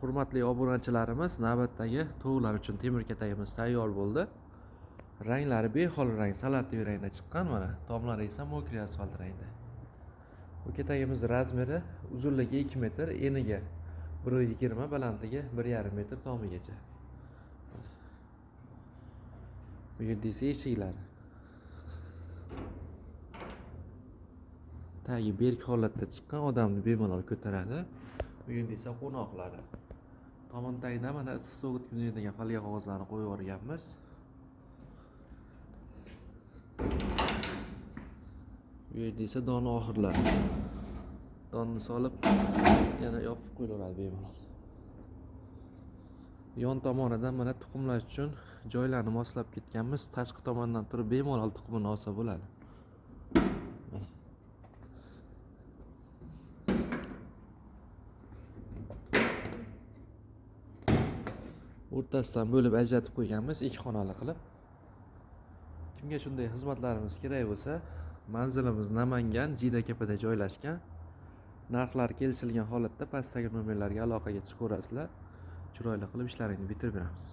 Hurmatli obunachilarimiz, navbatdagi tovuqlar uchun temir katagimiz tayyor bo'ldi. Ranglari behol rang, salatiy rangda chiqqan, mana tomlari esa mokriy asfalt rangda. Bu katagimiz razmeri uzunligi 2 metr, eniga 1.20, balandligi 1.5 metr tomigacha. Bu yerda esa eshiklari. Tagi berk holatda chiqqan, odamni bemalol ko'taradi. Bu yerda esa qo'noqlari. Tomon tagida mana issiq sovuq o'tkazadigan folga qog'ozlarni qo'yib yuborganmiz. Bu yerda esa don oxirlari. Donni solib yana yopib qo'yaveradi bemalol. Yon tomonidan mana tuxumlash uchun joylarni moslab ketganmiz. Tashqi tomondan turib bemalol tuxumini olsa bo'ladi. O'rtasidan bo'lib ajratib qo'yganmiz, 2 xonali qilib. Kimga shunday xizmatlarimiz kerak bo'lsa, manzilimiz Namangan Jidakapada joylashgan. Narxlar kelishilgan holatda pastdagi nomerlarga aloqaga chiqaverasizlar. Chiroyli qilib ishlaringni bitirib beramiz.